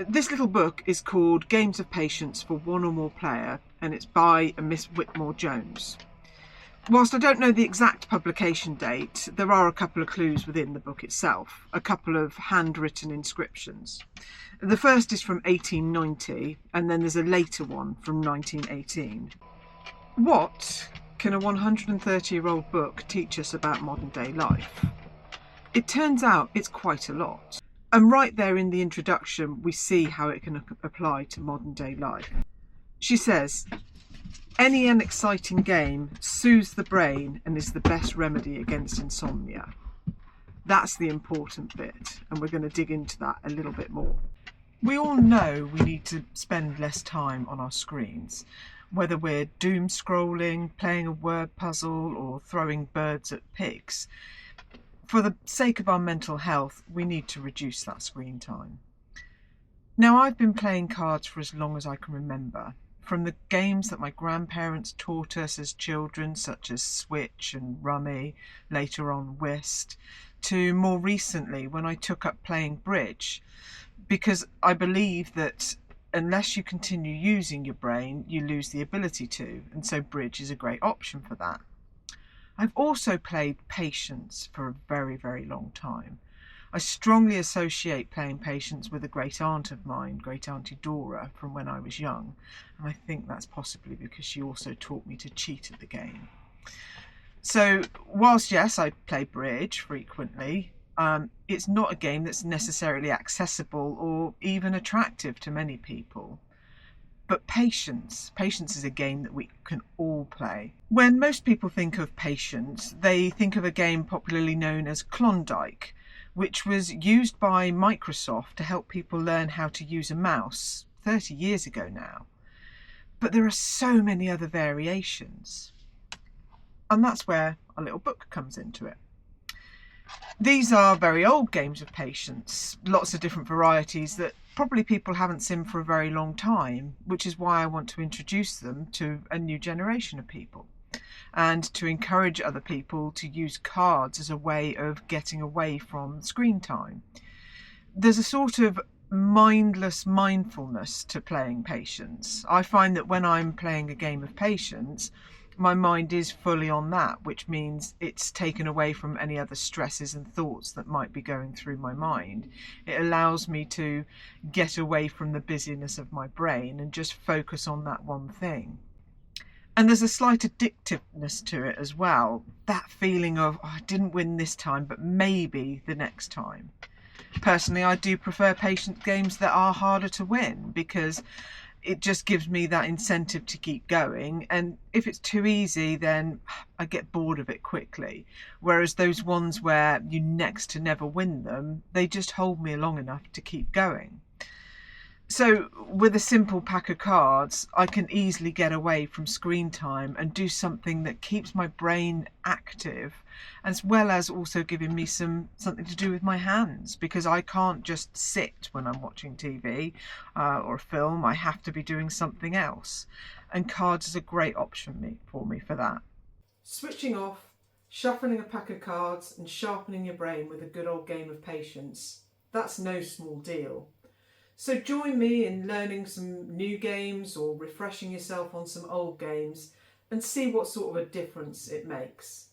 This little book is called Games of Patience for One or More Player, and it's by Miss Whitmore Jones. Whilst I don't know the exact publication date, there are a couple of clues within the book itself, a couple of handwritten inscriptions. The first is from 1890, and then there's a later one from 1918. What can a 130-year-old book teach us about modern day life? It turns out it's quite a lot. And right there in the introduction, we see how it can apply to modern day life. She says, any unexciting game soothes the brain and is the best remedy against insomnia. That's the important bit, and we're going to dig into that a little bit more. We all know we need to spend less time on our screens, whether we're doom scrolling, playing a word puzzle, or throwing birds at pigs. For the sake of our mental health, we need to reduce that screen time. Now, I've been playing cards for as long as I can remember, from the games that my grandparents taught us as children, such as Switch and Rummy, later on Whist, to more recently when I took up playing bridge, because I believe that unless you continue using your brain, you lose the ability to, and so bridge is a great option for that. I've also played Patience for a very, very long time. I strongly associate playing Patience with a great aunt of mine, Great Auntie Dora, from when I was young, and I think that's possibly because she also taught me to cheat at the game. So, whilst yes, I play bridge frequently, it's not a game that's necessarily accessible or even attractive to many people. But Patience is a game that we can all play. When most people think of Patience, they think of a game popularly known as Klondike, which was used by Microsoft to help people learn how to use a mouse 30 years ago now. But there are so many other variations. And that's where a little book comes into it. These are very old games of Patience, lots of different varieties that probably people haven't seen for a very long time, which is why I want to introduce them to a new generation of people and to encourage other people to use cards as a way of getting away from screen time. There's a sort of mindless mindfulness to playing Patience. I find that when I'm playing a game of Patience, my mind is fully on that, which means it's taken away from any other stresses and thoughts that might be going through my mind. It allows me to get away from the busyness of my brain and just focus on that one thing. And there's a slight addictiveness to it as well. That feeling of, oh, I didn't win this time, but maybe the next time. Personally, I do prefer Patience games that are harder to win because it just gives me that incentive to keep going, and if it's too easy then I get bored of it quickly, whereas those ones where you next to never win them, they just hold me long enough to keep going. So with a simple pack of cards, I can easily get away from screen time and do something that keeps my brain active, as well as also giving me something to do with my hands, because I can't just sit when I'm watching TV or a film. I have to be doing something else. And cards is a great option for me for that. Switching off, shuffling a pack of cards and sharpening your brain with a good old game of Patience, that's no small deal. So join me in learning some new games or refreshing yourself on some old games and see what sort of a difference it makes.